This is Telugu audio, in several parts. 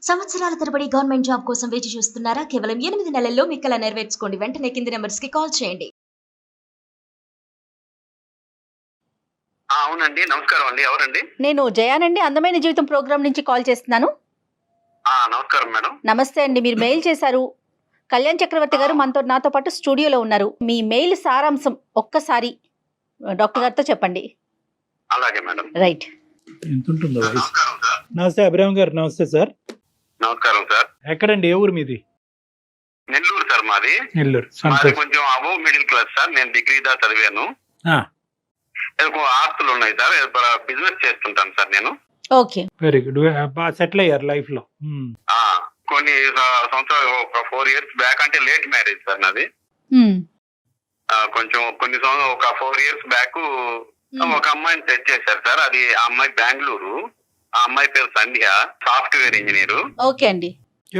సంవత్సరాల తరబడి గవర్నమెంట్ జాబ్ కోసం వేచి చూస్తున్నారా? కేవలం 8 నెలల్లో మీ కల నెరవేర్చుకోండి. వెంటనే కింది నెంబర్స్‌కి కాల్ చేయండి. అవునండి. నమస్కారం అండి. ఎవరండి? నేను జయానండి, అందమైన జీవితం ప్రోగ్రామ్ నుంచి కాల్ చేస్తున్నాను. నమస్కారం మేడం. నమస్తే అండి. మీరు మెయిల్ చేశారు. కళ్యాణ్ చక్రవర్తి గారు నాతో పాటు స్టూడియోలో ఉన్నారు. మీ మెయిల్ సారాంశం ఒక్కసారి డాక్టర్ గారితో చెప్పండి. అలాగే మేడం. రైట్. ఎంత ఉంటుందో వయసు? నమస్కారం సార్. నమస్తే అభిరామ్ గారు. నమస్తే సార్. నమస్కారం సార్. ఎక్కడండి? ఏ ఊరు మీది? నెల్లూరు సార్ మాది. నెల్లూరు. మాది సంతోష్. కొంచెం అబోవ్ మిడిల్ క్లాస్ సార్. నేను డిగ్రీ దా చదివాను. ఆ, ఆస్తులు ఉన్నాయి సార్. బిజినెస్ చేస్తుంటాను సార్ నేను. ఓకే. Very good. బాగా సెటిల్ అయ్యారు లైఫ్ లో. ఆ, కొన్ని సంవత్సరాలు ఒక 4 years బ్యాక్, అంటే లేట్ మ్యారేజ్ సార్ నాది. కొంచెం కొన్ని సంవత్సరాలు ఒక 4 years బ్యాక్ ఒక అమ్మాయిని సెట్ చేశారు సార్. అది ఆ అమ్మాయి బెంగళూరు. ఆ అమ్మాయి పేరు సంధ్య, సాఫ్ట్వేర్ ఇంజనీర్. ఓకే అండి.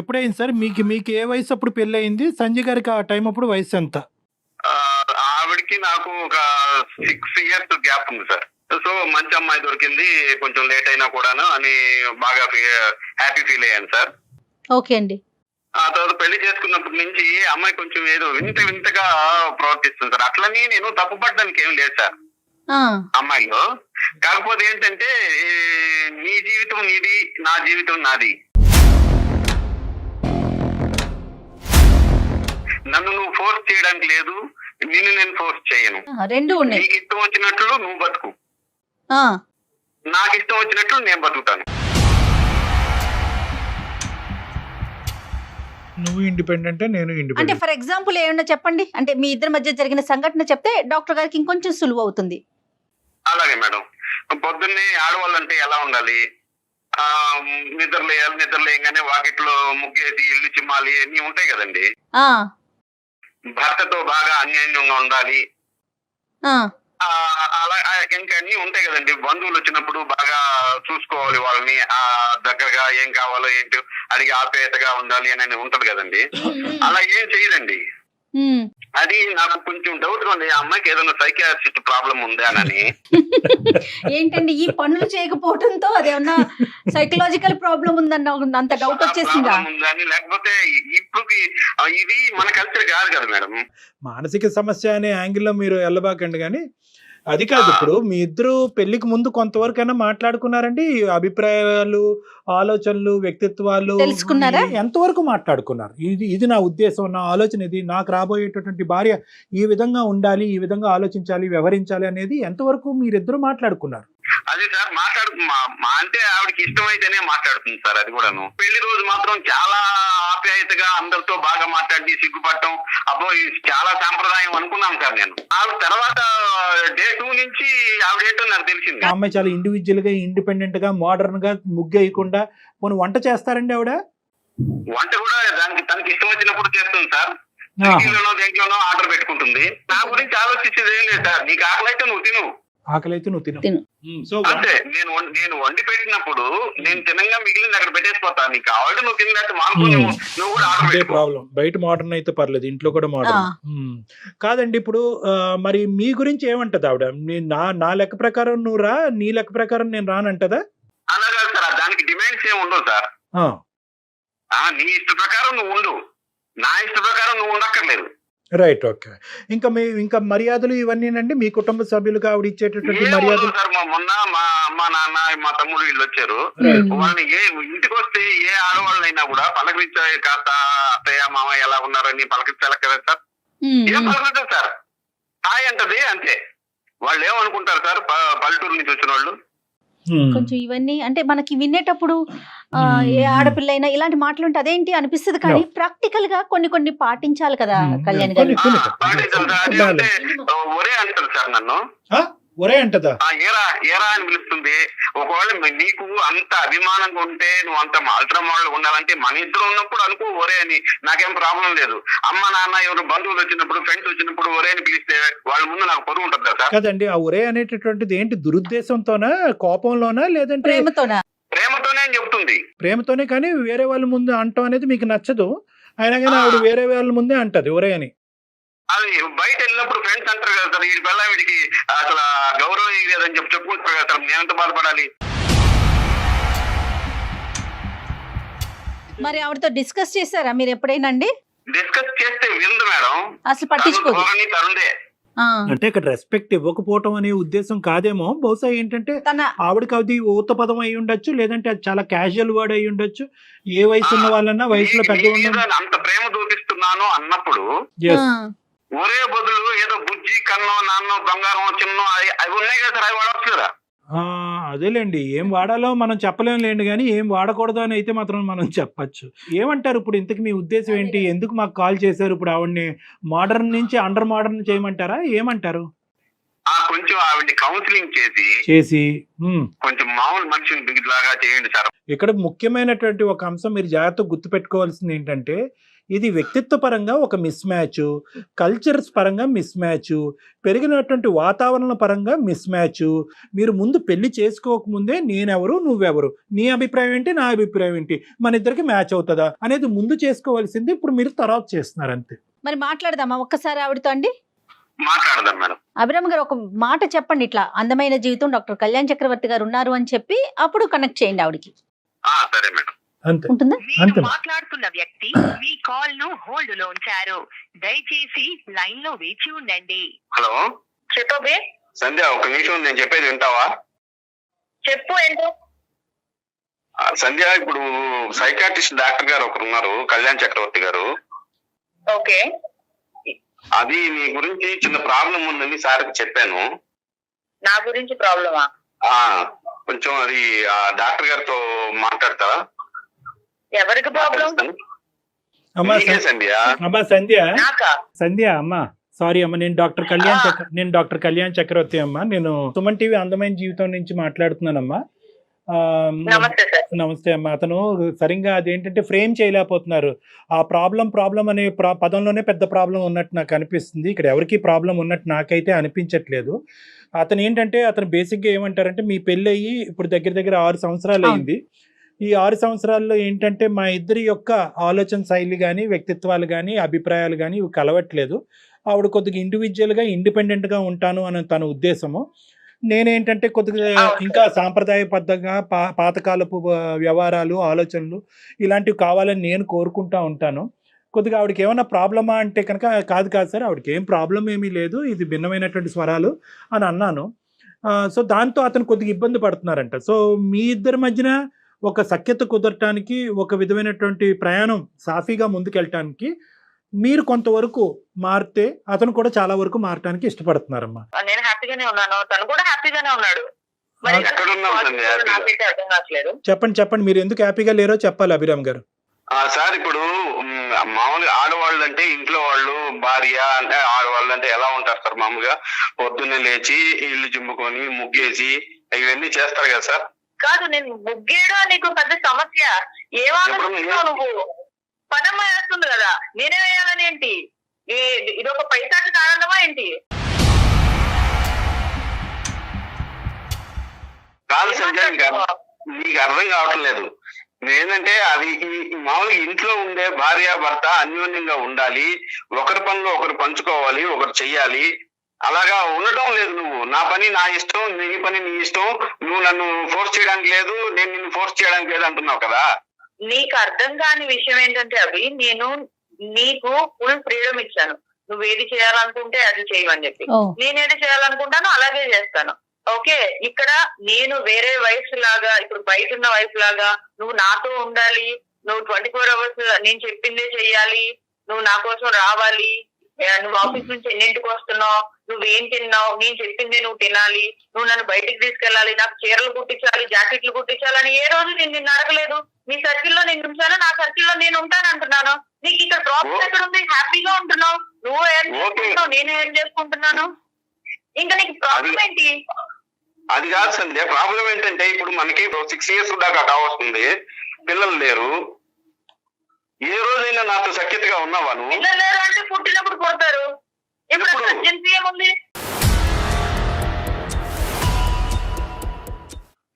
ఎప్పుడైంది సార్ మీకు ఏ వయసు అప్పుడు పెళ్లి అయింది? సంజయ్ గారికి ఆ టైం అప్పుడు వయసు ఎంత? ఆవిడకి నాకు ఒక 6 years గ్యాప్ ఉంది సార్. సో మంచి అమ్మాయి దొరికింది, కొంచెం లేట్ అయినా కూడాను అని బాగా హ్యాపీ ఫీల్ అయ్యాను సార్. ఓకే అండి. ఆ తర్వాత పెళ్లి చేసుకున్నప్పటి నుంచి అమ్మాయి కొంచెం ఏదో వింతగా ప్రవర్తిస్తుంది సార్. అట్లని నేను తప్పుపడడానికి ఏం లేదు సార్ అమ్మాయిలో. కాకపోతే ఏంటంటే నీ జీవితం నీది, నా జీవితం నాది. నన్ను నువ్వు ఫోర్స్ చేయడానికి లేదు, నిన్ను నేను ఫోర్స్ చేయను. రెండు ఉన్నాయి. నీకు ఇష్టం వచ్చినట్లు నువ్వు బతుకు, ఆ, నాకు ఇష్టం వచ్చినట్లు నేను బతుకుతాను. నువ్వు ఇండిపెండెంట్, నేను అంటే ఇండిపెండెంట్. ఫర్ ఎగ్జాంపుల్ ఏమన్నా చెప్పండి. అంటే మీ ఇద్దరి మధ్య జరిగిన సంఘటన చెప్తే డాక్టర్ గారికి ఇంకొంచెం సులువు అవుతుంది. అలాగే మేడం. పొద్దున్నే ఆడవాళ్ళంటే ఎలా ఉండాలి? నిద్రలేయగానే వాకిట్లో ముగ్గేసి ఇల్లు చిమ్మాలి, అన్ని ఉంటాయి కదండి. ఆ, భర్తతో బాగా అన్యోన్యంగా ఉండాలి. ఆ, అలా ఇంకా అన్ని ఉంటాయి కదండి. బంధువులు వచ్చినప్పుడు బాగా చూసుకోవాలి వాళ్ళని, దగ్గరగా ఏం కావాలో ఏంటో అడిగి ఆప్యాయతగా ఉండాలి అని ఉంటది కదండి. అలా ఏం చేయదండి. అది నాకు కొంచెం డౌట్ ఉంది, ఆ అమ్మాయికి ఏదైనా సైకియాట్రిస్ట్ ప్రాబ్లం ఉందా అని. ఏంటండి ఈ పనులు చేయకపోవడంతో అదేమన్నా సైకలాజికల్ ప్రాబ్లం ఉందన్న అంత డౌట్ వచ్చేసిందా? ఉందని, లేకపోతే ఇప్పుడు ఇది మన కల్చర్ కాదు కదా మేడం. మానసిక సమస్య అనే యాంగిల్లో మీరు వెళ్ళబాకండి. కానీ అది కాదు. ఇప్పుడు మీ ఇద్దరు పెళ్లికి ముందు కొంతవరకైనా మాట్లాడుకున్నారండి? అభిప్రాయాలు, ఆలోచనలు, వ్యక్తిత్వాలు తెలుసుకున్నారా? ఎంతవరకు మాట్లాడుకున్నారు? ఇది నా ఉద్దేశం, నా ఆలోచన ఇది, నాకు రాబోయేటటువంటి భార్య ఈ విధంగా ఉండాలి, ఈ విధంగా ఆలోచించాలి, వ్యవహరించాలి అనేది ఎంతవరకు మీరిద్దరు మాట్లాడుకున్నారు? అది సార్ అంటే ఆవిడకి ఇష్టమైతేనే మాట్లాడుతుంది సార్. అది కూడాను పెళ్లి రోజు మాత్రం చాలా ఆప్యాయతగా అందరితో బాగా మాట్లాడి సిగ్గుపడటం, అబ్బో చాలా సాంప్రదాయం అనుకున్నాను సార్ నేను. ఆవిడ తర్వాత డే 2 నుంచి ఆవిడేంటో నాకు తెలిసింది. ఆ అమ్మాయి చాలా ఇండివిజువల్ గా, ఇండిపెండెంట్ గా, మోడర్న్ గా, ముగ్గేయకుండా పోనీ వంట చేస్తారండి ఆవిడ? వంట కూడా తనకి ఇష్టం వచ్చినప్పుడు చేస్తుంది సార్. దేంట్లోనో ఆర్డర్ పెట్టుకుంటుంది. నా గురించి ఆలోచించేది ఏం లేదు సార్. నీకు ఆకలి అయితే నువ్వు తిను, ఆకలి అయితే నువ్వు తిను. సో అంటే నేను వండి పెట్టినప్పుడు నేను తినంగా మిగిలింది అక్కడ పెట్టేసిపోతా. నీకు కావాలంటే నువ్వు తిన్నట్టు మానుకుని నువ్వు కూడా ఆర్డర్ అదే పెట్టుకో. ప్రాబ్లం. బయట మోడర్న్ అయితే పర్లేదు, ఇంట్లో కూడా మోడర్న్. కాదండి. ఇప్పుడు మరి మీ గురించి ఏమంటది ఆవిడ? నా లెక్క ప్రకారం నువ్వు రా, నీ లెక్క ప్రకారం నేను రానంటదా? అలాగే సార్, దానికి డిమాండ్స్ ఏమి ఉండవు సార్. నీ ఇష్ట ప్రకారం నువ్వు ఉండు, నా ఇష్ట ప్రకారం నువ్వు ఉండక్కర్లేదు. రైట్. ఓకే. ఇంకా మర్యాదలు ఇవన్నీనండి మీ కుటుంబ సభ్యులుగా ఆవిడ ఇచ్చేటటువంటి మర్యాదలు? సార్ మొన్న మా అమ్మ, నాన్న, మా తమ్ముడు వీళ్ళు వచ్చారు. వాళ్ళని ఇంటికి వస్తే ఏ ఆడవాళ్ళైనా కూడా పలకరించే, కాస్త అత్తయ్య మామయ్య ఎలా ఉన్నారని పలకరించాలి కదా సార్. ఏం పలకరించారు సార్, హాయ్ అంటది అంతే. వాళ్ళు ఏమనుకుంటారు సార్ పల్లెటూరు నుంచి వచ్చిన వాళ్ళు? కొంచెం ఇవన్నీ అంటే మనకి వినేటప్పుడు ఏ ఆడపిల్ల అయినా ఇలాంటి మాటలు ఉంటే అదేంటి అనిపిస్తుంది. కానీ ప్రాక్టికల్ గా కొన్ని పాటించాలి కదా కళ్యాణ్ గారు. పాటించాలి సార్. అంటే ఒరే అంటారు సార్ నన్ను. ఒరే అంటదా? ఏరా అని పిలుస్తుంది. ఒకవేళ నీకు అంత అభిమానంగా ఉంటే, నువ్వు అంత అల్ట్రా మోడల్ ఉండాలంటే మన ఇద్దరు ఉన్నప్పుడు అనుకో ఒరే అని, నాకేం ప్రాబ్లం లేదు. అమ్మ నాన్న ఎవరు బంధువులు వచ్చినప్పుడు, ఫ్రెండ్స్ వచ్చినప్పుడు ఒరే అని పిలిస్తే వాళ్ళ ముందు నాకు పొరుగు ఉంటుంది కదా సార్. కదండి. ఆ ఒరే అనేటటువంటిది ఏంటి? దురుద్దేశంతోనా, కోపంలోనా, లేదంటే ప్రేమతోనే అని చెప్తుంది. ప్రేమతోనే. కానీ వేరే వాళ్ళ ముందు అంటాం అనేది మీకు నచ్చదు. అయినా కానీ ఆవిడ వేరే వాళ్ళ ముందే అంటది ఒరే అని. అది బయట వెళ్ళినప్పుడు ఫ్రెండ్స్ అంటారు కదా సార్, వీడి వల్ల వీడికి అసలు గౌరవం లేదని చెప్పుకుంటారు కదా సార్. నేనంత బాధపడాలి. మరి ఆవిడతో డిస్కస్ చేశారా మీరు ఎప్పుడైనా అండి? డిస్కస్ చేస్తే విందు మేడం, అసలు పట్టించుకోదు. తరుణే. ఆ, అంటే ఇక్కడ రెస్పెక్ట్ ఇవ్వకపోవటం అనే ఉద్దేశం కాదేమో, బహుశా ఏంటంటే తన ఆవిడకి అది ఊత పదం అయి ఉండొచ్చు, లేదంటే అది చాలా క్యాజువల్ వర్డ్ అయి ఉండొచ్చు. ఏ వయసు ఉన్న వాళ్ళన్నా వయసులో పెద్ద నీ మీద అంత ప్రేమ చూపిస్తున్నాను అన్నప్పుడు ఆ, ఒరే బదులు ఏదో బుజ్జి కన్నో నాన్నో బంగారం చిన్నో అవి ఉన్నాయి కదా సార్, అవి వాడవచ్చు కదా. అదేలేండి, ఏం వాడాలో మనం చెప్పలేం లేండి, కానీ ఏం వాడకూడదు అని అయితే మాత్రం మనం చెప్పచ్చు. ఏమంటారు ఇప్పుడు? ఇంతకు మీ ఉద్దేశం ఏంటి? ఎందుకు మాకు కాల్ చేశారు? ఇప్పుడు ఆవిడ్ని మోడర్న్ నుంచి అండర్ మోడర్న్ చేయమంటారా? ఏమంటారు? కొంచెం ఆవిడ్ని కౌన్సిలింగ్ చేసి కొంచెం మామూలు మనిషిని లాగా చేయండి సార్. ఇక్కడ ముఖ్యమైనటువంటి ఒక అంశం మీరు జాగ్రత్తగా గుర్తుపెట్టుకోవాల్సింది ఏంటంటే, ఇది వ్యక్తిత్వ పరంగా ఒక మిస్ మ్యాచ్, కల్చర్స్ పరంగా మిస్ మ్యాచ్, పెరిగినటువంటి వాతావరణ పరంగా మిస్ మ్యాచ్. మీరు ముందు పెళ్లి చేసుకోకముందే నేనెవరు నువ్వెవరు, నీ అభిప్రాయం ఏంటి నా అభిప్రాయం ఏంటి, మన ఇద్దరికి మ్యాచ్ అవుతుందా అనేది ముందు చేసుకోవాల్సింది. ఇప్పుడు మీరు తర్వాత చేస్తున్నారు అంతే. మరి మాట్లాడదామా ఒక్కసారి ఆవిడతో అండి? మాట్లాడదాం మేడం. అభిరామ్ గారు ఒక మాట చెప్పండి, ఇట్లా అందమైన జీవితం డాక్టర్ కళ్యాణ్ చక్రవర్తి గారు ఉన్నారు అని చెప్పి అప్పుడు కనెక్ట్ చేయండి ఆవిడకి. సరే మేడం. అంతే ఉంటుందా? అంతే. మాట్లాడుతున్న వ్యక్తి మీ కాల్ ను హోల్డ్ లో ఉంచారు, దయచేసి లైన్ లో వేచి ఉండండి. హలో చెప్పబే. సంధ్య, ఒక నిమిషం నేను చెప్పేది వింటావా? చెప్పు. ఏంటో సంధ్య, ఇప్పుడు సైకాట్రిస్ట్ డాక్టర్ గారు ఒకరు ఉన్నారు, కళ్యాణ్ చక్రవర్తి గారు. ఓకే. అది మీ గురించి చిన్న ప్రాబ్లం ఉందని సార్కి చెప్పాను. నా గురించి ప్రాబ్లమా? కొంచెం అది డాక్టర్ గారితో మాట్లాడతారా? ఎవరికి ప్రాబ్లం? అమ్మా మీకే సంధ్య. అమ్మా సంధ్య, నాకా? సంధ్య అమ్మా, సారీ అమ్మ, నేను డాక్టర్ కళ్యాణ్ చక్రవర్తి అమ్మా. నేను సుమన్ టీవీ అందమైన జీవితం నుంచి మాట్లాడుతున్నానమ్మా. నమస్తే సార్. నమస్తే అమ్మా. అతను సరిగ్గా అదేంటంటే ఫ్రేమ్ చేయలేకపోతున్నారు. ఆ ప్రాబ్లం అనే పదంలోనే పెద్ద ప్రాబ్లం ఉన్నట్టు నాకు అనిపిస్తుంది. ఇక్కడ ఎవరికి ప్రాబ్లం ఉన్నట్టు నాకైతే అనిపించట్లేదు. అతను ఏంటంటే, అతను బేసిక్గా ఏమంటారంటే, మీ పెళ్ళి అయ్యి ఇప్పుడు దగ్గర 6 సంవత్సరాలు అయింది. ఈ 6 సంవత్సరాల్లో ఏంటంటే మా ఇద్దరి యొక్క ఆలోచన శైలి కానీ, వ్యక్తిత్వాలు కానీ, అభిప్రాయాలు కానీ ఇవి కలవట్లేదు. ఆవిడ కొద్దిగా ఇండివిజువల్గా ఇండిపెండెంట్గా ఉంటాను అని తన ఉద్దేశము. నేనేంటంటే కొద్దిగా ఇంకా సాంప్రదాయబద్ధంగా పాతకాలపు వ్యవహారాలు, ఆలోచనలు ఇలాంటివి కావాలని నేను కోరుకుంటా ఉంటాను. కొద్దిగా ఆవిడకి ఏమైనా ప్రాబ్లమా అంటే కనుక, కాదు సార్, ఆవిడకి ఏం ప్రాబ్లం ఏమీ లేదు, ఇది భిన్నమైనటువంటి స్వరాలు అని అన్నాను. సో దాంతో అతను కొద్దిగా ఇబ్బంది పడుతున్నారంట. సో మీ ఇద్దరి మధ్యన ఒక సఖ్యత కుదరటానికి, ఒక విధమైనటువంటి ప్రయాణం సాఫీగా ముందుకెళ్ళటానికి మీరు కొంతవరకు మారితే అతను కూడా చాలా వరకు మారటానికి ఇష్టపడుతున్నారమ్మా. నేను హ్యాపీగానే ఉన్నాను, తను కూడా హ్యాపీగానే ఉన్నాడు. మరి ఎక్కడున్నావు సంధ్య? నాకైతే అర్థం కావట్లేదు. చెప్పండి, మీరు ఎందుకు హ్యాపీగా లేరో చెప్పాలి అభిరామ్ గారు. సార్, ఇప్పుడు మామూలుగా ఆడవాళ్ళు అంటే ఇంట్లో వాళ్ళు, భార్య అంటే ఆడవాళ్ళు అంటే ఎలా ఉంటారు సార్? మామూలుగా పొద్దున్నే లేచి ఇల్లు చిమ్ముకొని ముగ్గేసి ఇవన్నీ చేస్తారు కదా సార్. కాదు, నేను ముగ్గేయడం నీకు పెద్ద సమస్య. ఏమాలోచిస్తున్నావు నువ్వు? పనమ్మ వేస్తుంది కదా, నేనే వేయాలని ఏంటి? ఇది ఒక పైసాకి ఆనందమా ఏంటి? కాదు సంజయ్, నీకు అర్థం కావటం లేదు. ఏంటంటే అది మామూలుగా ఇంట్లో ఉండే భార్య భర్త అన్యోన్యంగా ఉండాలి, ఒకరి పనిలో ఒకరు పంచుకోవాలి, ఒకరు చెయ్యాలి. అలాగా ఉండటం లేదు. నువ్వు నా పని నా ఇష్టం, నీ పని నీ ఇష్టం, నువ్వు నన్ను ఫోర్స్ చేయడానికి లేదు, నేను నిన్ను ఫోర్స్ చేయడానికి లేదు అంటున్నావు కదా. నీకు అర్థం కాని విషయం ఏంటంటే, అవి నేను నీకు ఫుల్ ఫ్రీడమ్ ఇచ్చాను. నువ్వు ఏది చేయాలనుకుంటే అది చేయమని చెప్పి, నేనేది చేయాలనుకుంటానో అలాగే చేస్తాను. ఓకే, ఇక్కడ నేను వేరే వైఫ్ లాగా, ఇప్పుడు బయట ఉన్న వైఫ్ లాగా నువ్వు నాతో ఉండాలి, నువ్వు 24 hours నేను చెప్పిందే చెయ్యాలి, నువ్వు నా కోసం రావాలి, నువ్వు ఆఫీస్ నుంచి ఎన్నింటికి వస్తున్నావు, నువ్వేం తిన్నావు, నేను చెప్పిందే నువ్వు తినాలి, నువ్వు నన్ను బయటికి తీసుకెళ్ళాలి, నాకు చీరలు కుట్టించాలి, జాకెట్లు కుట్టించాలని ఏ రోజు నేను నిన్ను అడగలేదు. నీ సర్కిల్లో నేను ఉంచాను, నా సర్కిల్లో నేను ఉంటాను అంటున్నాను. నీకు ఇక్కడ ప్రాబ్లం ఎక్కడ ఉంది? హ్యాపీగా ఉంటున్నావు, నువ్వు ఏం చేసుకుంటున్నావు, నేను ఏం చేసుకుంటున్నాను, ఇంకా నీకు ప్రాబ్లం ఏంటి? అది కాదు సంధ్య, ప్రాబ్లం ఏంటంటే ఇప్పుడు మనకి 6 years దాకా కావస్తుంది, పిల్లలు లేరు. ఏ రోజైనా నాతో సఖ్యతగా ఉన్నావా నువ్వు? పిల్లలు లేరు అంటే పుట్టినప్పుడు పుడతారు. ఇప్పుడు అర్జెన్సీ ఏముంది?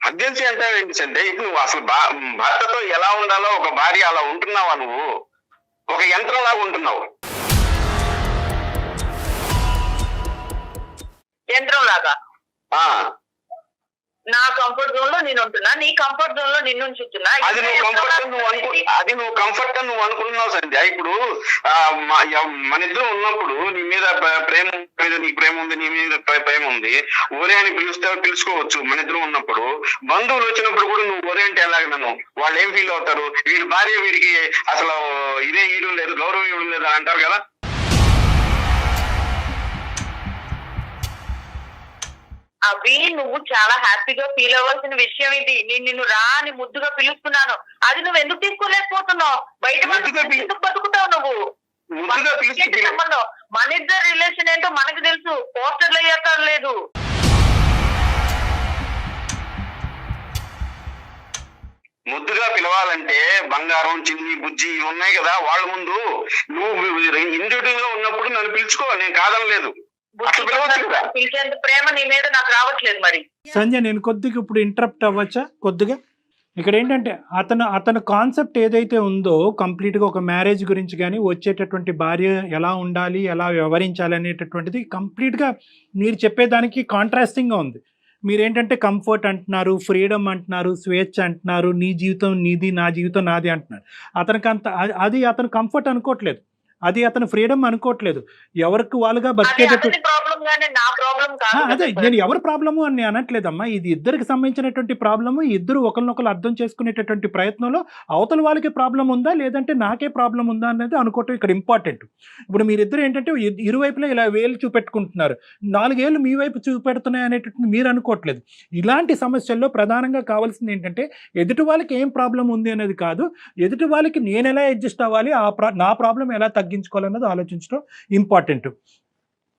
అర్జెన్సీ అంటే ఏంటి సంధ్య? ఇప్పుడు నువ్వు అసలు భర్తతో ఎలా ఉండాలో ఒక భార్య అలా ఉంటున్నావా? నువ్వు ఒక యంత్రం లాగా ఉంటున్నావు. యంత్రం లాగా? నా కంఫర్ట్ జోన్ లో నేను ఉంటున్నా, నీ కంఫర్ట్ జోన్ లో నిన్ను ఉంచుతున్నా. అది నువ్వు కంఫర్ట్ నువ్వు అనుకుంటున్నావు సంధ్య. ఇప్పుడు మన ఇద్దరు ఉన్నప్పుడు నీ మీద ప్రేమ మీద నీకు ప్రేమ ఉంది, నీ మీద ప్రేమ ఉంది, ఒరే అని పిలుచుకోవచ్చు మన ఇద్దరు ఉన్నప్పుడు. బంధువులు వచ్చినప్పుడు కూడా నువ్వు ఒరే అంటే ఎలాగ నన్ను వాళ్ళు ఏం ఫీల్ అవుతారు? వీడి భార్య వీడికి అసలు ఇదే ఈడు లేదు, గౌరవం ఇవ్వడం లేదు అని అంటారు కదా. అవి నువ్వు చాలా హ్యాపీగా ఫీల్ అవ్వాల్సిన విషయం ఇది. నేను నిన్ను రా అని ముద్దుగా పిలుస్తున్నాను, అది నువ్వు ఎందుకు తీసుకోలేకపోతున్నావు? బయట ఎందుకు బతుకుతావు నువ్వు? సంబంధం మన ఇద్దరు రిలేషన్ ఏంటో మనకు తెలుసు, పోస్టర్లు అయ్యాక లేదు. ముద్దుగా పిలవాలంటే బంగారం, చిన్ని, బుజ్జి ఉన్నాయి కదా వాళ్ళ ముందు. నువ్వు ఇండివిజువల్ గా ఉన్నప్పుడు నన్ను పిలుచుకో, నేను కాదనలేదు. పిలిచేంత ప్రేమ నీ మీద నాకు రావట్లేదు. మరి సంజయ్, నేను కొద్దిగా ఇప్పుడు ఇంటరప్ట్ అవ్వచ్చా కొద్దిగా? ఇక్కడ ఏంటంటే అతని కాన్సెప్ట్ ఏదైతే ఉందో కంప్లీట్గా ఒక మ్యారేజ్ గురించి కానీ వచ్చేటటువంటి భార్య ఎలా ఉండాలి, ఎలా వ్యవహరించాలి అనేటటువంటిది కంప్లీట్గా మీరు చెప్పేదానికి కాంట్రాస్టింగ్గా ఉంది. మీరేంటంటే కంఫర్ట్ అంటున్నారు, ఫ్రీడమ్ అంటున్నారు, స్వేచ్ఛ అంటున్నారు, నీ జీవితం నీది, నా జీవితం నాది అంటున్నారు. అది అతను కంఫర్ట్ అనుకోవట్లేదు, అది అతను ఫ్రీడమ్ అనుకోవట్లేదు. ఎవరికి వాళ్ళుగా బతికేటట్టు అదే నేను ఎవరి ప్రాబ్లము అని అనట్లేదమ్మా. ఇది ఇద్దరికి సంబంధించినటువంటి ప్రాబ్లము. ఇద్దరు ఒకరినొకరు అర్థం చేసుకునేటటువంటి ప్రయత్నంలో అవతల వాళ్ళకి ప్రాబ్లం ఉందా లేదంటే నాకే ప్రాబ్లం ఉందా అనేది అనుకోవటం ఇక్కడ ఇంపార్టెంట్. ఇప్పుడు మీరిద్దరు ఏంటంటే ఇరువైపులా ఇలా వేలు చూపెట్టుకుంటున్నారు, 4 ఏళ్ళు మీ వైపు చూపెడుతున్నాయి అనేటటువంటి మీరు అనుకోవట్లేదు. ఇలాంటి సమస్యల్లో ప్రధానంగా కావాల్సింది ఏంటంటే ఎదుటి వాళ్ళకి ఏం ప్రాబ్లం ఉంది అనేది కాదు, ఎదుటి వాళ్ళకి నేను ఎలా అడ్జస్ట్ అవ్వాలి, నా ప్రాబ్లం ఎలా తగ్గించుకోవాలన్నది ఆలోచించడం ఇంపార్టెంట్.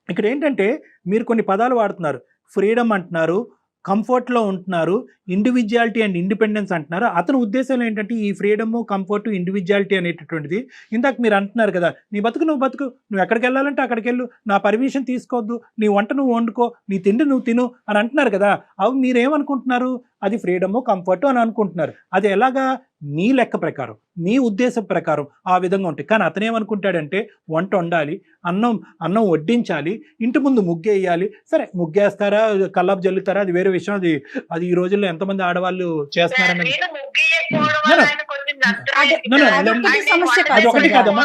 ఇక్కడ ఏంటంటే మీరు కొన్ని పదాలు వాడుతున్నారు, ఫ్రీడమ్ అంటున్నారు, కంఫర్ట్లో ఉంటున్నారు, ఇండివిజువాలిటీ అండ్ ఇండిపెండెన్స్ అంటున్నారు. అతని ఉద్దేశం ఏంటంటే ఈ ఫ్రీడము, కంఫర్ట్, ఇండివిజువాలిటీ అనేటటువంటిది ఇందాక మీరు అంటున్నారు కదా, నీ బతుకు నువ్వు బతుకు, నువ్వు ఎక్కడికి వెళ్ళాలంటే అక్కడికి వెళ్ళు, నా పర్మిషన్ తీసుకోవద్దు, నీ వంట నువ్వు వండుకో, నీ తిండి నువ్వు తిను అని అంటున్నారు కదా. అవి మీరేమనుకుంటున్నారు? అది ఫ్రీడము, కంఫర్ట్ అని అనుకుంటున్నారు. అది ఎలాగా? మీ లెక్క ప్రకారం, మీ ఉద్దేశం ప్రకారం ఆ విధంగా ఉంటాయి. కానీ అతనేమనుకుంటాడంటే వంట వండాలి, అన్నం వడ్డించాలి, ఇంటి ముందు ముగ్గేయాలి. సరే ముగ్గేస్తారా, కల్లాపు జల్లుతారా, అది వేరే విషయం. అది ఈ రోజుల్లో ఎంతమంది ఆడవాళ్ళు చేస్తున్నారని అది ఒకటి కాదమ్మా.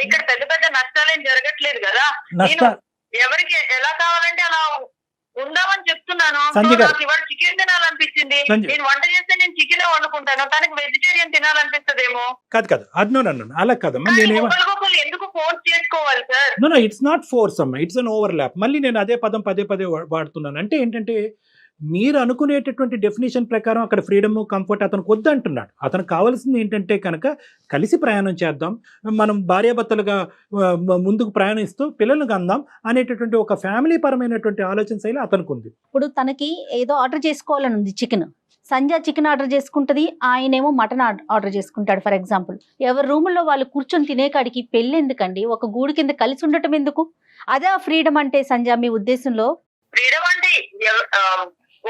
ఇక్కడ పెద్ద పెద్ద నష్టాలేం జరగట్లేదు కదా. ఎవరికి ఎలా కావాలంటే అలా ఉందామని చెప్తున్నాను. నాకు ఇవాళ చికెన్ తినాలనిపించింది, నేను వంట చేస్తే నేను చికెన్ వండుకుంటాను, తనకి వెజిటేరియన్ తినాలనిపిస్తుందేమో. కాదు అది అలా కాదమ్మా. ఎందుకు ఫోర్స్ చేసుకోవాలి sir? No it's not force అమ్మా, ఇట్స్ అన్ ఓవర్ ల్యాప్. మళ్ళీ నేను అదే పదం పదే వాడుతున్నాను. అంటే ఏంటంటే మీరు అనుకునేటటువంటి డెఫినేషన్ ప్రకారం అక్కడ ఫ్రీడమ్, కంఫర్ట్ అతనికి వద్దు అంటున్నాడు. అతనికి కావాల్సింది ఏంటంటే కనుక కలిసి ప్రయాణం చేద్దాం, మనం భార్యాభర్తలుగా ముందుకు ప్రయాణిస్తూ పిల్లలను కందాం అనేటటువంటి ఒక ఫ్యామిలీ పరమైనటువంటి ఆలోచన శైలి అతనికి ఉంది. ఇప్పుడు తనకి ఏదో ఆర్డర్ చేసుకోవాలని ఉంది, సంధ్య చికెన్ ఆర్డర్ చేసుకుంటది, ఆయనేమో మటన్ ఆర్డర్ చేసుకుంటాడు ఫర్ ఎగ్జాంపుల్. ఎవరి రూముల్లో వాళ్ళు కూర్చొని తినే కాడికి పెళ్ళి ఎందుకండి? ఒక గూడు కింద కలిసి ఉండటం ఎందుకు? అదే ఫ్రీడమ్ అంటే సంధ్య మీ ఉద్దేశంలో? ఫ్రీడమ్ అంటే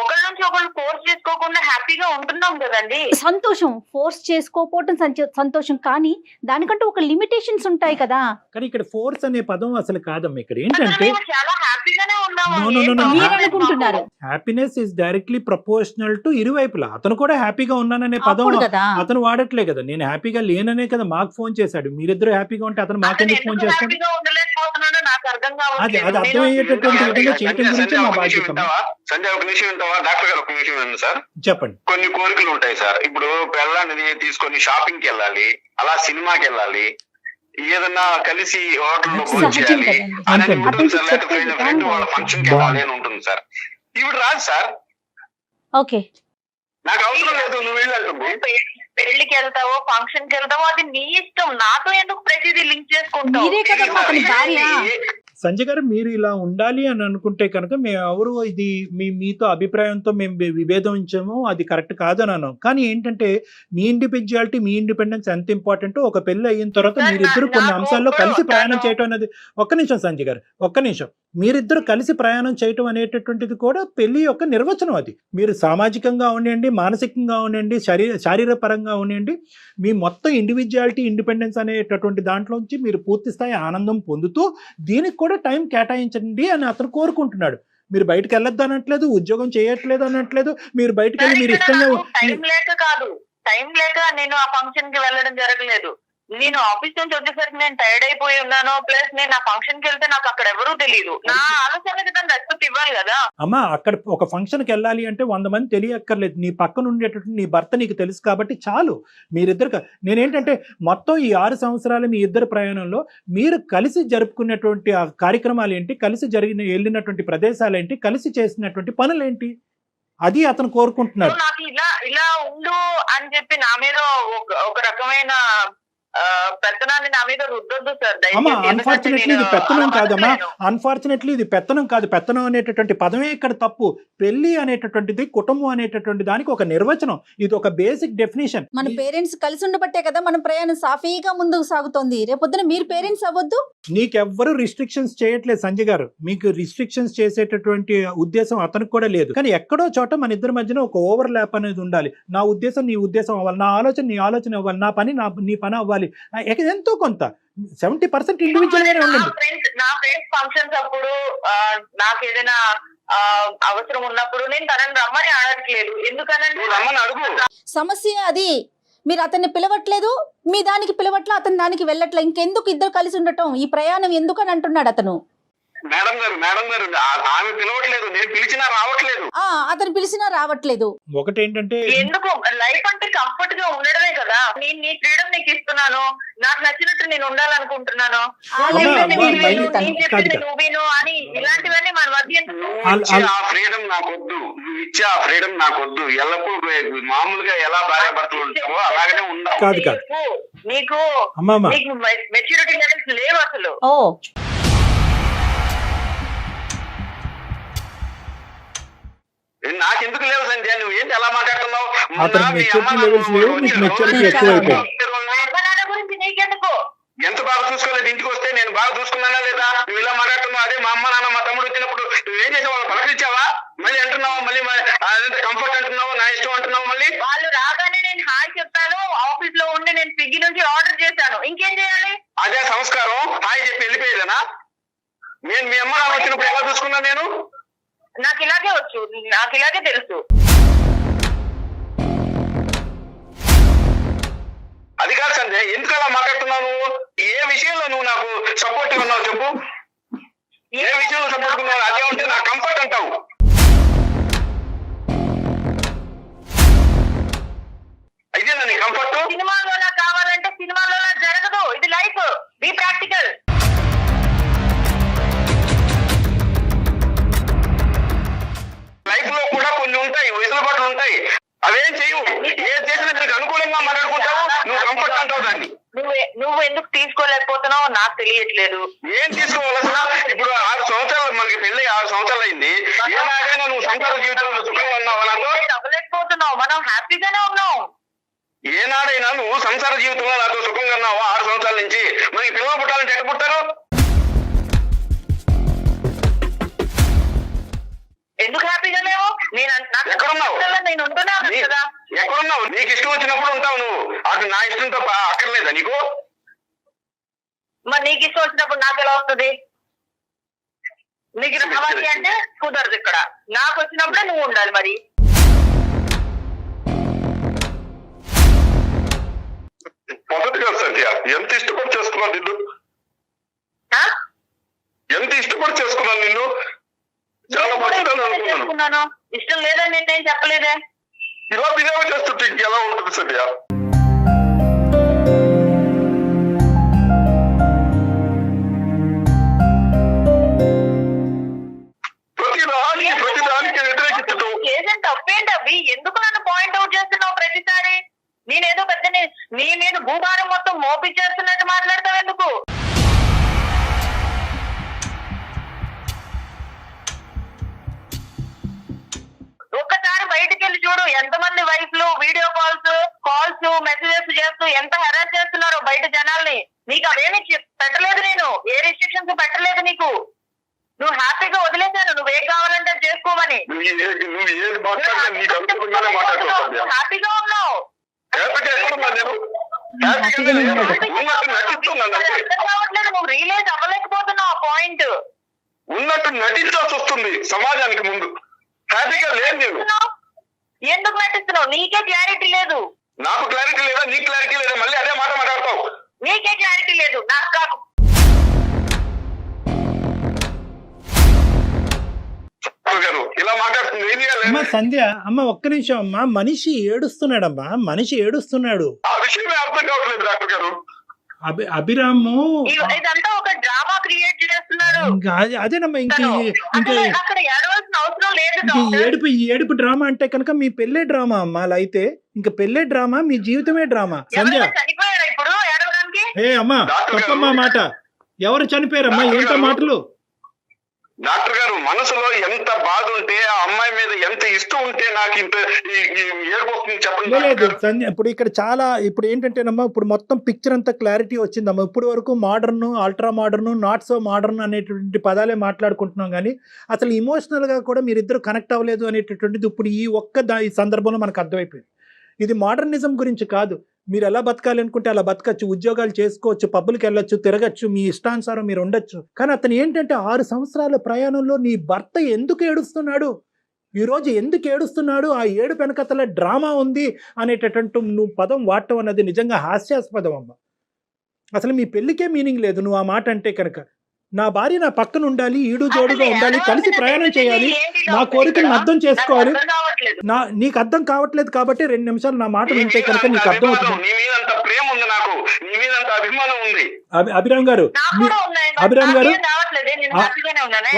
ఒకరి నుంచి ఒకరు ఫోర్స్ చేసుకోకుండా హ్యాపీగా ఉంటున్నాం కదండి. సంతోషం, ఫోర్స్ చేసుకోకపోవటం సంతోషం, కానీ దానికంటూ ఒక లిమిటేషన్స్ ఉంటాయి కదా. కానీ ఇక్కడ ఫోర్స్ అనే పదం అసలు కాదమ్మా. ఇక్కడ ఏంటంటే చాలా హ్యాపీగానే ఉన్నాము. Happiness is directly proportional to ఇరువైపులా. అతను కూడా హ్యాపీగా ఉన్నాననే పదం అతను వాడట్లే కదా. నేను హ్యాపీగా లేననే కదా మాకు ఫోన్ చేశాడు. మీరిద్దరు హ్యాపీగా ఉంటే అతను మాకెందుకు ఫోన్ చేస్తాడు? అది అర్థమయ్యేటటువంటి విధంగా చేయటం గురించి మా బాధ్యత. సంజయ్ ఒక నిమిషం వింటావా? డాక్టర్ గారు ఒక నిమిషం వినండి సార్. చెప్పండి. కొన్ని కోరికలు ఉంటాయి సార్. ఇప్పుడు పిల్లల్ని తీసుకొని షాపింగ్ కి వెళ్ళాలి, అలా సినిమాకి వెళ్ళాలి, ఏదన్నా కలిసి హోటల్లో భోజనం చేయాలి అని ఉంటుంది సార్. లేకపోతే ఫ్రెండ్ వాళ్ళ ఫంక్షన్ కి వెళ్ళాలి అని ఉంటుంది సార్. ఇప్పుడు రాదు సార్. ఓకే, నాకు అవసరం లేదు, నువ్వు వెళ్ళాలి. పెళ్లికి వెళ్తావో ఫంక్షన్ కి వెళ్తావో అది నీ ఇష్టం, నాతో ఎందుకు ప్రతిదీ లింక్ చేసుకుంటావు? సంజయ్ గారు, మీరు ఇలా ఉండాలి అని అనుకుంటే కనుక మేము ఎవరు ఇది మీతో అభిప్రాయంతో మేము విభేదించాము, అది కరెక్ట్ కాదని అన్నాం. కానీ ఏంటంటే మీ ఇండివిజువాలిటీ, మీ ఇండిపెండెన్స్ ఎంత ఇంపార్టెంట్. ఒక పెళ్లి అయిన తర్వాత మీరిద్దరు కొన్ని అంశాల్లో కలిసి ప్రయాణం చేయటం అనేది, ఒక్క నిమిషం సంజయ్ గారు, ఒక్క నిమిషం. మీరిద్దరు కలిసి ప్రయాణం చేయటం అనేటటువంటిది కూడా పెళ్లి యొక్క నిర్వచనం. అది మీరు సామాజికంగా ఉండండి, మానసికంగా ఉండండి, శారీరక పరంగా ఉండండి, మీ మొత్తం ఇండివిజువాలిటీ, ఇండిపెండెన్స్ అనేటటువంటి దాంట్లోంచి మీరు పూర్తి స్థాయి ఆనందం పొందుతూ దీనికి కూడా టైం కేటాయించండి అని అతను కోరుకుంటున్నాడు. మీరు బయటకు వెళ్ళొద్దు అనట్లేదు, ఉద్యోగం చేయట్లేదు అనట్లేదు, మీరు బయటకు వెళ్ళి మీరు ఇష్టంగా టైం లేక కాదు, టైం లేక నేను ఆ ఫంక్షన్ కి వెళ్ళడం జరగలేదు. నేను ఆఫీస్ నుంచి వచ్చేసరికి నేను టైర్డ్ అయిపోయి ఉన్నాను, ప్లస్ నేను ఆ ఫంక్షన్ కి వెళ్తే నాకు అక్కడ ఎవరూ తెలియదు. నా ఆలోచనకి దాన్ని రెస్పెక్ట్ ఇవ్వాలి కదా. అమ్మా అక్కడ ఒక ఫంక్షన్ కి వెళ్ళాలి అంటే 100 మంది తెలియక్కర్లేదు, నీ పక్కన ఉండేటటువంటి నీ భర్త నీకు తెలుసు కాబట్టి చాలు. మీరిద్దరు నేనేంటంటే మొత్తం ఈ 6 సంవత్సరాలు మీ ఇద్దరు ప్రయాణంలో మీరు కలిసి జరుపుకున్నటువంటి ఆ కార్యక్రమాలు ఏంటి, కలిసి వెళ్ళినటువంటి ప్రదేశాలు ఏంటి, కలిసి చేసినటువంటి పనులు ఏంటి, అది అతను కోరుకుంటున్నారు. నాకు ఇలా ఉండు అని చెప్పి నా మీద ఒక రకమైన పెత్తనాన్ని నా మీద రుద్దొద్దు సార్. అమ్మా అన్ఫార్చునేట్లీ ఇది పెత్తనం కాదమ్మా, అన్ఫార్చునేట్లీ ఇది పెత్తనం కాదు. పెత్తనం అనేటటువంటి పదమే ఇక్కడ తప్పు. పెళ్లి అనేటటువంటిది, కుటుంబం అనేటటువంటి దానికి ఒక నిర్వచనం, ఇది ఒక బేసిక్ డెఫినేషన్. మన పేరెంట్స్ కలిసి ఉండబట్టే కదా మన ప్రయాణం సాఫీగా ముందుకు సాగుతోంది. రేపొద్దున మీరు పేరెంట్స్ అవ్వద్దు. నీకెవ్వరు రిస్ట్రిక్షన్స్ చేయట్లేదు సంజయ్ గారు, మీకు రిస్ట్రిక్షన్స్ చేసేటటువంటి ఉద్దేశం అతనికి కూడా లేదు. కానీ ఎక్కడో చోట మన ఇద్దరి మధ్యన ఒక ఓవర్ ల్యాప్ అనేది ఉండాలి. నా ఉద్దేశం నీ ఉద్దేశం అవ్వాలి, నా ఆలోచన నీ ఆలోచన అవ్వాలి, నా పని నీ పని అవ్వాలి. ఎంతో కొంత 70% ఇండివిజువల్ గానే ఉండండి. నా ఫ్రెండ్స్ ఫంక్షన్స్ అప్పుడు నాకు ఏదైనా అవసరం ఉన్నప్పుడు నేను తనని రమ్మని అడగట్లేదు. ఎందుకనంటే సమస్య అది. మీరు అతన్ని పిలవట్లేదు, మీ దానికి పిలవట్లా, అతని దానికి వెళ్ళట్లా. ఇంకెందుకు ఇద్దరు కలిసి ఉండటం, ఈ ప్రయాణం ఎందుకు అని అంటున్నాడు అతను. మేడం గారు ఆమె పిలవట్లేదు, నేను పిలిచినా రావట్లేదు. అతను పిలిచినా రావట్లేదు. ఒకటేంటంటే ఎందుకు లైఫ్ అంటే కంఫర్ట్ గా ఉండడమే కదా. నేను నీ ఫ్రీడమ్ నీకు ఇస్తున్నాను, నాకు నచ్చినట్టు నేను ఉండాలనుకుంటున్నాను. నువ్వు అని ఇలాంటివన్నీ మన మధ్య ఆ ఫ్రీడమ్ నాకొద్దు, నువ్వు ఇచ్చే ఆ ఫ్రీడమ్ నాకొద్దు. ఎల్లప్పుడూ మామూలుగా ఎలా భార్యాభర్తలు ఉంటావో అలాగనే ఉండాలి. నీకు మెచ్యూరిటీ లెవెల్స్ లేవు అసలు. నాకెందుకు లేవు సంధ్య, నువ్వు ఏంటి ఎలా మాట్లాడుతున్నావు? గురించి నీకెందుకు? ఎంత బాగా చూసుకోలేదు, ఇంటికి వస్తే నేను బాగా చూసుకున్నానా లేదా? నువ్వు ఇలా మాట్లాడుతున్నావు. అదే మా అమ్మ నాన్న మా తమ్ముడు వచ్చినప్పుడు నువ్వేం చేసావు? వాళ్ళు పలకరించావా? మళ్ళీ అంటున్నావు, మళ్ళీ కంఫర్ట్ అంటున్నావు, నా ఇష్టం అంటున్నావు. మళ్ళీ వాళ్ళు రాగానే నేను హాయ్ చెప్పాను, ఆఫీస్ లో ఉండి నేను స్విగ్గీ నుంచి ఆర్డర్ చేశాను. ఇంకేం చేయాలి? అదే సంస్కారం. హాయ్ చెప్పి వెళ్ళిపోయేదనా? నేను మీ అమ్మ నాన్న వచ్చినప్పుడు ఎలా చూసుకున్నాను? నేను నాకు ఇలాగే వచ్చు, నాకు ఇలాగే తెలుసు. అది కాదు సంజయ్, ఎందుకు అలా మాట్లాడుతున్నావు? ఏ విషయంలో నువ్వు నాకు సపోర్టివ్ ఉన్నావు చెప్పు? ఏ విషయంలో సపోర్ట్ ఉన్నావు? అదే ఉంటే నా కంఫర్ట్ అంటావు. అయితే నీ కంఫర్ట్ సినిమాలో కావాలంటే సినిమాలో జరగదు. ఇది లైఫ్, బీ ప్రాక్టికల్. లైఫ్ లో కూడా కొన్ని ఉంటాయి, వెసులుబాట్లు ఉంటాయి. అవేం చేయవు. ఏం చేసినా నీకు అనుకూలంగా మాట్లాడుకుంటావు, నువ్వు కంఫర్ట్ అంటావు దాన్ని. నువ్వు ఎందుకు తీసుకోలేకపోతున్నావు నాకు తెలియట్లేదు. ఏం తీసుకోవాల్సిన? ఇప్పుడు 6 సంవత్సరాలు మనకి పెళ్లి 6 సంవత్సరాలు అయింది. ఏనాడైనా నువ్వు సంసార జీవితంలో సుఖంగా ఉన్నావు? నాతో అవ్వలేకపోతున్నావు, మనం హ్యాపీగానే ఉన్నాం. ఏనాడైనా నువ్వు సంసార జీవితంలో నాతో సుఖంగా ఉన్నావు 6 సంవత్సరాల నుంచి? మనకి పిల్లలు పుట్టాలంటే ఎక్కడ పుట్టారు? ఎందుకు హ్యాపీగా లేవు? ఎక్కడున్నావు? నేను ఉంటున్నాను కదా. ఎక్కడున్నావు? నీకు ఇష్టం వచ్చినప్పుడు ఉంటావు నువ్వు. అటు నా ఇష్టంతో అక్కర్లేదా నీకు? మరి నీకు ఇష్టం వచ్చినప్పుడు నాకు ఎలా వస్తుంది? నీకు రావాలి అంటే కుదరదు. ఇక్కడ నాకు వచ్చినప్పుడే నువ్వు ఉండాలి. మరి మొదటిగా సంధ్య ఎంత ఇష్టపడి చేసుకున్నాను నిన్ను, ఎంత ఇష్టపడి చేసుకున్నాను నిన్ను. చాలా మంచిగా ఇష్టం లేదని నేనేం చెప్పలేదే. ఇలా బిహేవ్ చేస్తుంటే ఇంకెలా ఉంటుంది సంధ్య? ప్రతిదానికి వ్యతిరేకించడం ఏజెంట్ తప్పేంటి అవి? ఎందుకు నన్ను పాయింట్ అవుట్ చేస్తున్నావు ప్రతిసారి? నేనేదో పెద్ద నీ మీద భూభారం మొత్తం మోపించేస్తున్నట్టు మాట్లాడతావు ఎందుకు? ఒక్కసారి బయటికి వెళ్ళి చూడు, ఎంతమంది వైఫ్లు వీడియో కాల్స్ మెసేజెస్ చేస్తూ ఎంత హెరాస్ చేస్తున్నారో బయట జనాల్ని. నీకు అవేమి పెట్టలేదు, నేను ఏ రిస్ట్రిక్షన్స్ పెట్టలేదు నీకు. నువ్వు హ్యాపీగా వదిలేశాను, నువ్వేం కావాలంటే చేసుకోమని. హ్యాపీగా ఉన్నావు. నువ్వు రియలైజ్ అవ్వలేకపోతున్నావు ఆ పాయింట్. ఉన్నట్టు నటించాల్సి వస్తుంది సమాజానికి ముందు. హ్యాపీగా లేదు నేను. ఎందుకు నటిస్తున్నావు? నీకే క్లారిటీ లేదు. నాకు క్లారిటీ లేదా? నీకు క్లారిటీ లేదా? మళ్ళీ అదే మాట మాట్లాడతావు. నీకే క్లారిటీ లేదు, నాకు కాదు. గారు ఇలా మాట్లాడుతుంది ఏం చేయాలి? అమ్మ సంధ్య, అమ్మ ఒక్క నిమిషం అమ్మా, మనిషి ఏడుస్తున్నాడమ్మా, మనిషి ఏడుస్తున్నాడు. ఆ విషయమే అర్థం కావట్లేదు డాక్టర్ గారు. అభిరాము ఇదంతా ఒక డ్రామా క్రియేట్ చేస్తున్నారు. అదేనమ్మా, ఇంకా అక్కడ ఏడవలసిన అవసరం లేదు. ఈ ఏడుపు డ్రామా అంటే కనుక మీ పెళ్ళే డ్రామా అమ్మా. అలా అయితే ఇంకా పెళ్ళే డ్రామా, మీ జీవితమే డ్రామా. సంధ్య చనిపోయారా ఇప్పుడు ఏడవడానికి? ఏ అమ్మా తప్పమ్మా మాట. ఎవరు చనిపోయారమ్మా? ఏంటో మాటలు? డాక్టర్ గారు, మనసులో ఎంత బాధ ఉంటే, ఆ అమ్మాయి మీద ఎంత ఇష్టం ఉంటే నాకు ఇంత ఏడుపు చెప్పండి. లేదు సంధ్య, ఇప్పుడు ఇక్కడ చాలా ఇప్పుడు ఏంటంటేనమ్మా, ఇప్పుడు మొత్తం పిక్చర్ అంతా క్లారిటీ వచ్చిందమ్మా. ఇప్పుడు వరకు modern, ultra modern, not so modern అనేటువంటి పదాలే మాట్లాడుకుంటున్నాం, కానీ అసలు ఇమోషనల్గా కూడా మీరిద్దరు కనెక్ట్ అవ్వలేదు అనేటటువంటిది ఇప్పుడు ఈ ఈ సందర్భంలో మనకు అర్థమైపోయింది. ఇది మోడర్నిజం గురించి కాదు. మీరు ఎలా బతకాలి అనుకుంటే అలా బతకచ్చు, ఉద్యోగాలు చేసుకోవచ్చు, పబ్బులకి వెళ్ళొచ్చు, తిరగచ్చు, మీ ఇష్టానుసారం మీరు ఉండొచ్చు. కానీ అతను ఏంటంటే 6 సంవత్సరాల ప్రయాణంలో నీ భర్త ఎందుకు ఏడుస్తున్నాడు, ఈరోజు ఎందుకు ఏడుస్తున్నాడు, ఆ ఏడు వెనకతల డ్రామా ఉంది అనేటటువంటి నువ్వు పదం వాడటం అన్నది నిజంగా హాస్యాస్పదం అమ్మ. అసలు మీ పెళ్ళికే మీనింగ్ లేదు నువ్వు ఆ మాట అంటే కనుక. నా భార్య నా పక్కన ఉండాలి, ఈడు జోడుగా ఉండాలి, కలిసి ప్రయాణం చేయాలి, నా కోరికలను అర్థం చేసుకోవాలి. నీకు అర్థం కావట్లేదు కాబట్టి 2 నిమిషాలు నా మాట వింటే కనుక నీకు అర్థం అవుతుంది. అభిరామ్ గారు,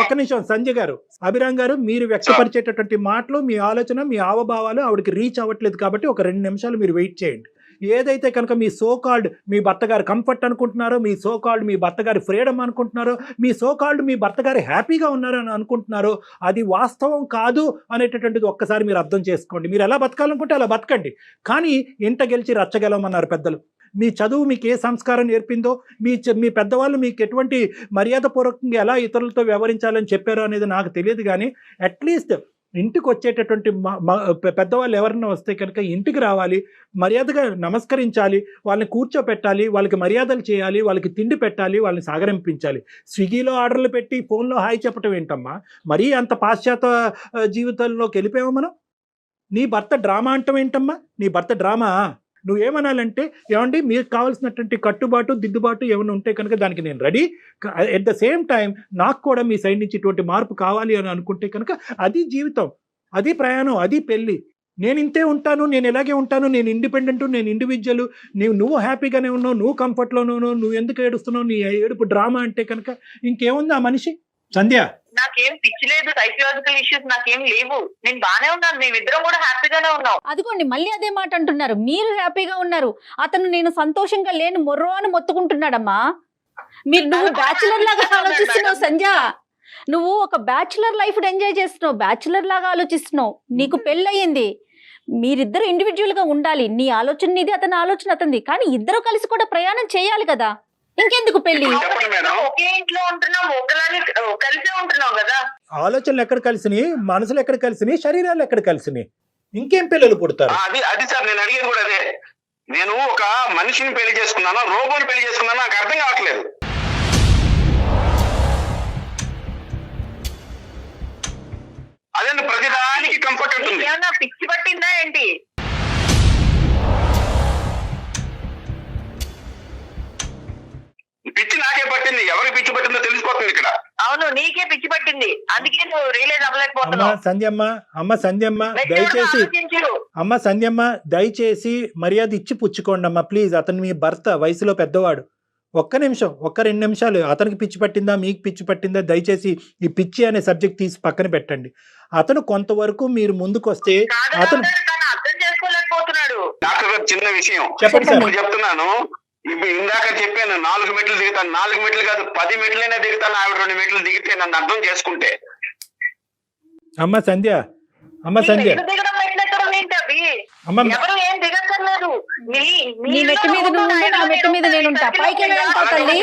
ఒక్క నిమిషం సంజయ్ గారు, అభిరామ్ గారు, మీరు వ్యక్తపరిచేటటువంటి మాటలు, మీ ఆలోచన, మీ హావభావాలు ఆవిడకి రీచ్ అవ్వట్లేదు కాబట్టి ఒక 2 నిమిషాలు మీరు వెయిట్ చేయండి. ఏదైతే కనుక మీ సోకాల్డ్ మీ భర్త గారు కంఫర్ట్ అనుకుంటున్నారో, మీ సోకాల్డ్ మీ భర్త గారి ఫ్రీడమ్ అనుకుంటున్నారో, మీ సోకాల్డ్ మీ భర్త గారు హ్యాపీగా ఉన్నారని అనుకుంటున్నారో, అది వాస్తవం కాదు అనేటటువంటిది ఒక్కసారి మీరు అర్థం చేసుకోండి. మీరు ఎలా బతకాలనుకుంటే అలా బతకండి, కానీ ఇంట గెలిచి రచ్చగలమన్నారు పెద్దలు. మీ చదువు మీకు ఏ సంస్కారం నేర్పిందో, మీ పెద్దవాళ్ళు మీకు ఎటువంటి మర్యాదపూర్వకంగా ఎలా ఇతరులతో వ్యవహరించాలని చెప్పారో అనేది నాకు తెలియదు, కానీ అట్లీస్ట్ ఇంటికి వచ్చేటటువంటి పెద్దవాళ్ళు ఎవరైనా వస్తే కనుక ఇంటికి రావాలి, మర్యాదగా నమస్కరించాలి, వాళ్ళని కూర్చోపెట్టాలి, వాళ్ళకి మర్యాదలు చేయాలి, వాళ్ళకి తిండి పెట్టాలి, వాళ్ళని సాగరింపించాలి. స్విగ్గీలో ఆర్డర్లు పెట్టి ఫోన్లో హాయ్ చెప్పటం ఏంటమ్మా? మరీ అంత పాశ్చాత్య జీవితంలోకి వెళ్ళిపోయామా మనం? నీ భర్త డ్రామా అంటాం ఏంటమ్మా? నీ భర్త డ్రామా? నువ్వేమనాలంటే, ఏమండి మీకు కావాల్సినటువంటి కట్టుబాటు, దిద్దుబాటు ఏమైనా ఉంటే కనుక దానికి నేను ready. At the same time నాకు కూడా మీ సైడ్ నుంచి ఇటువంటి మార్పు కావాలి అని అనుకుంటే కనుక అది జీవితం, అది ప్రయాణం, అది పెళ్ళి. నేను ఇంతే ఉంటాను, నేను ఎలాగే ఉంటాను, నేను ఇండిపెండెంట్, నేను ఇండివిజువల్, నువ్వు హ్యాపీగానే ఉన్నావు, నువ్వు కంఫర్ట్లోనే ఉన్నావు, నువ్వు ఎందుకు ఏడుస్తున్నావు, నీ ఏడుపు డ్రామా అంటే కనుక ఇంకేముంది ఆ మనిషి? సంధ్య, నాకేం పిచ్చి లేదు, సైకలాజికల్ ఇష్యూస్ నాకేం లేవు, నేను బానే ఉన్నాను, మేమిద్దరం కూడా హ్యాపీగానే ఉన్నాం. అదిగోండి మళ్ళీ అదే మాట అంటున్నారు, మీరు హ్యాపీగా ఉన్నారు, అతను నేను సంతోషంగా లేను మొర్రో అని మొత్తుకుంటున్నాడమ్మా. నువ్వు బ్యాచులర్ లాగా ఆలోచిస్తున్నావు సంధ్య, నువ్వు ఒక బ్యాచులర్ లైఫ్ ఎంజాయ్ చేస్తున్నావు, బ్యాచులర్ లాగా ఆలోచిస్తున్నావు, నీకు పెళ్ళయింది, మీరిద్దరు ఇండివిజువల్ గా ఉండాలి, నీ ఆలోచన నీది, అతని ఆలోచన అతనిది, కానీ ఇద్దరు కలిసి కూడా ప్రయాణం చేయాలి కదా, ఇంకెందుకు పెళ్లి? ఒకే ఇంట్లో ఉంటున్నాం, ఒకలాగే కలిసే ఉంటున్నాం కదా. ఆలోచనలు ఎక్కడ కలిసినాయి, మనసులు ఎక్కడ కలిసినాయి, శరీరాలు ఎక్కడ కలిసినాయి, ఇంకేం పిల్లలు పుడతారు? అది సార్ నేను అడిగేది కూడా అదే. నేను ఒక మనిషిని పెళ్లి చేసుకున్నాను, రోబోని పెళ్లి చేసుకున్నాను, నాకు అర్థం కావట్లేదు. అదే ప్రతిదానికి కంఫర్ట్ ఉంటుంది. ఏమన్నా పిచ్చి పట్టిందా ఏంటి? పిచ్చి నాకే పట్టింది, ఎవరికి పిచ్చి పట్టిందో తెలిసిపోతుంది ఇక్కడ. అవును, నీకే పిచ్చి పట్టింది, అందుకే నువ్వు రియలైజ్ అవ్వలేకపోతున్నావు. సంధ్యమ్మ దయచేసి మర్యాద ఇచ్చి పుచ్చుకోండి అమ్మా ప్లీజ్. అతను మీ భర్త, వయసులో పెద్దవాడు. ఒక్క నిమిషం, 2 నిమిషాలు. అతనికి పిచ్చి పట్టిందా, మీకు పిచ్చి పట్టిందా, దయచేసి ఈ పిచ్చి అనే సబ్జెక్ట్ తీసి పక్కన పెట్టండి. అతను కొంతవరకు మీరు ముందుకు వస్తే అతను అర్థం చేసుకోలేకపోతున్నాడు. డాక్టర్ గారు చిన్న విషయం చెప్పండి సార్. చెప్తున్నాను, ఇందాక చెప్పాను 4 మెట్లు దిగుతాను, 4 మెట్లు కాదు 10 మెట్లైనా దిగుతాను, ఆవిడ 2 మెట్లు దిగితే నన్ను అర్థం చేసుకుంటే. అమ్మ సంధ్య, దిగడం మెట్లెక్కడం ఏంటి అవి? ఎవరు ఏం దిగక్కర్లేదు, నీ మెట్టు మీద నువ్వు ఉంటే నా మెట్టు మీద నేను ఉంటా, పైకి తల్లి.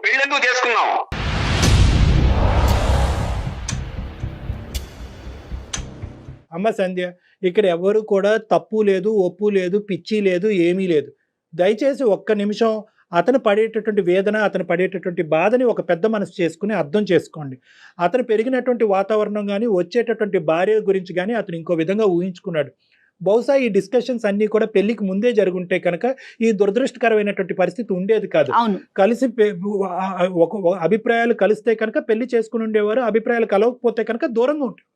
పెళ్ళెందుకు చేసుకున్నాం? అమ్మ సంధ్య, ఇక్కడ ఎవరు కూడా తప్పు లేదు, ఒప్పు లేదు, పిచ్చి లేదు, ఏమీ లేదు. దయచేసి 1 నిమిషం అతను పడేటటువంటి వేదన, అతను పడేటటువంటి బాధని ఒక పెద్ద మనసు చేసుకుని అర్థం చేసుకోండి. అతను పెరిగినటువంటి వాతావరణం కానీ, వచ్చేటటువంటి భార్య గురించి కానీ అతను ఇంకో విధంగా ఊహించుకున్నాడు. బహుశా ఈ డిస్కషన్స్ అన్నీ కూడా పెళ్లికి ముందే జరుగుంటే కనుక ఈ దురదృష్టకరమైనటువంటి పరిస్థితి ఉండేది కాదు. అవును. కలిసి ఒక అభిప్రాయాలు కలిస్తే కనుక పెళ్లి చేసుకుని ఉండేవారు, అభిప్రాయాలు కలవకపోతే కనుక దూరంగా ఉంటారు.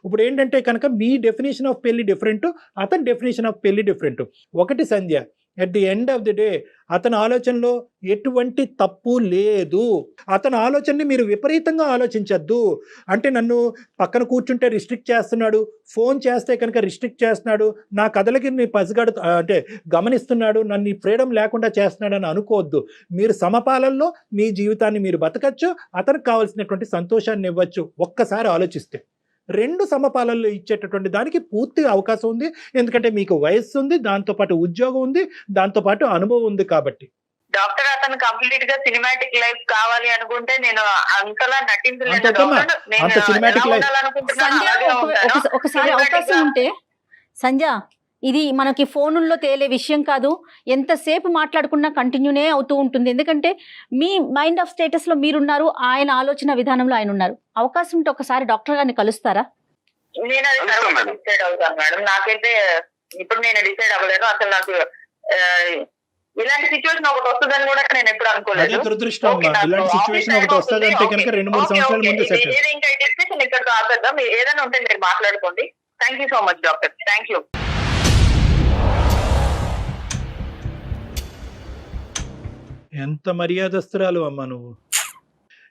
ఇప్పుడు ఏంటంటే కనుక మీ డెఫినేషన్ ఆఫ్ పెళ్లి డిఫరెంట్, అతని డెఫినేషన్ ఆఫ్ పెళ్లి డిఫరెంట్. ఒకటి Sandhya, at the end of the day అతని ఆలోచనలో ఎటువంటి తప్పు లేదు. అతని ఆలోచనని మీరు విపరీతంగా ఆలోచించద్దు. అంటే నన్ను పక్కన కూర్చుంటే రిస్ట్రిక్ట్ చేస్తున్నాడు, ఫోన్ చేస్తే కనుక రిస్ట్రిక్ట్ చేస్తున్నాడు, నా కథలకి అంటే గమనిస్తున్నాడు, నన్ను ఫ్రీడమ్ లేకుండా చేస్తున్నాడు అని అనుకోవద్దు. మీరు సమపాలనలో మీ జీవితాన్ని మీరు బతకచ్చు, అతనికి కావాల్సినటువంటి సంతోషాన్ని ఇవ్వచ్చు. ఒక్కసారి ఆలోచిస్తే 2 సమపాలనలో ఇచ్చేటటువంటి దానికి పూర్తిగా అవకాశం ఉంది. ఎందుకంటే మీకు వయస్సు ఉంది, దాంతోపాటు ఉద్యోగం ఉంది, దాంతోపాటు అనుభవం ఉంది. కాబట్టి డాక్టర్ అతను కంప్లీట్ గా సినిమాటిక్ లైఫ్ కావాలి అనుకుంటే నేను అంతలా నటించలేను అంత డాక్టర్. నేను అంత cinematic ఎలా life. ఉండాలనుకుంటున్నానో సంధ్య అలాగే ఉంటాను. ఒకసారి Cinematic అవకాశం గా- ఉంటే సంధ్య, ఇది మనకి ఫోనుల్లో తేలే విషయం కాదు. ఎంతసేపు మాట్లాడుకున్నా కంటిన్యూనే అవుతూ ఉంటుంది. ఎందుకంటే మీ మైండ్ ఆఫ్ స్టేటస్ లో మీరున్నారు, ఆయన ఆలోచన విధానంలో ఆయన ఉన్నారు. అవకాశం ఉంటే ఒకసారి డాక్టర్ గారిని కలుస్తారా? నేను అది కలుస్తాం తర్వాత మేడం. డిసైడ్ అవుతాను మేడం. నాకైతే ఇప్పుడు నేను డిసైడ్ అవ్వలేను. అసలు నాకు ఇలాంటి సిచ్యువేషన్ ఒకటి వస్తుందని కూడా నేను ఎప్పుడు అదే అనుకోలేదు. దురదృష్టం ఓకే, అమ్మా. నాకు ఇలాంటి ఆఫీస్ సిచ్యువేషన్ టైం ఒకటి వస్తుంది అంటే అవుతుంది. కనుక ఓకే, 2-3 ఓకే, సంవత్సరాల ఓకే. ముందు సెట్. ఇది ఇంకా డిస్కషన్ ఇక్కడితో ఆపేద్దాం. ఏదైనా ఉంటే మీరు మాట్లాడుకోండి. Thank you so much doctor. Thank you. ఎంత మర్యాదస్తురాలు అమ్మా నువ్వు.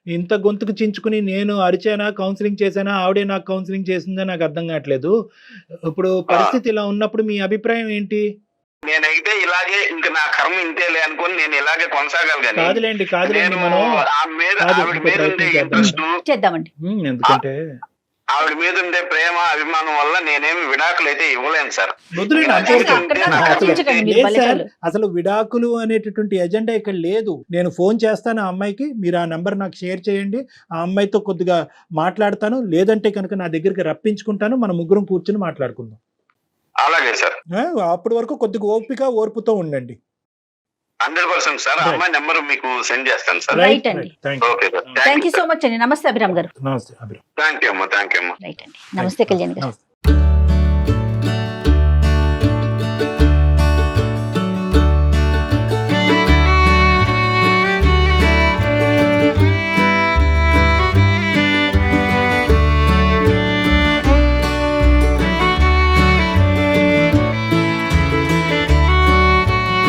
ఇంత గొంతుకు చించుకుని నేను అరిచానా, కౌన్సిలింగ్ చేశానా, ఆవిడే నాకు కౌన్సిలింగ్ చేసిందా నాకు అర్థం కావట్లేదు. ఇప్పుడు పరిస్థితి ఇలా ఉన్నప్పుడు మీ అభిప్రాయం ఏంటి? నేనైతే ఇలాగే ఇంక నా కర్మ ఇంతేలే అనుకుని నేను ఇలాగే కొనసాగాలి. కాదులేండి నేను మనం ఆవిడ మీద కాదు, ఆవిడ ఇంకో మీద ఉండే ప్రయత్నం చేద్దాం. ఇంట్రెస్ట్, చేద్దామండి. ఎందుకంటే ఆవిడ మీద ఉండే ప్రేమ, అభిమానం వల్ల నేనేమి విడాకులు అయితే ఇవ్వలేను సార్. వదిలేండి, నేను అంతవరకు. అక్కడ దాకా నాకు ఆలోచించకండి మీరు లేదు సార్, బలిసాలు. అసలు విడాకులు అనేటటువంటి ఎజెండా ఇక్కడ లేదు. నేను ఫోన్ చేస్తాను ఆ అమ్మాయికి, మీరు ఆ నెంబర్ నాకు షేర్ చేయండి, ఆ అమ్మాయితో కొద్దిగా మాట్లాడతాను, లేదంటే కనుక నా దగ్గరికి రప్పించుకుంటాను, మన ముగ్గురం కూర్చొని మాట్లాడుకుందాం. అలాగే సార్. అప్పటి వరకు కొద్దిగా ఓర్పుతో ఉండండి. 100% సార్. ఆ అమ్మాయి నెంబర్ మీకు సెండ్ చేస్తాను సార్. రైట్ అండి. Okay sir. Thank you so much అండి. నమస్తే అభిరామ్ గారు. నమస్తే అభిరామ్. థ్యాంక్ యూ అమ్మా. థ్యాంక్ యూ అమ్మా. రైట్ అండి. నమస్తే కళ్యాణ్ గారు. నమస్తే.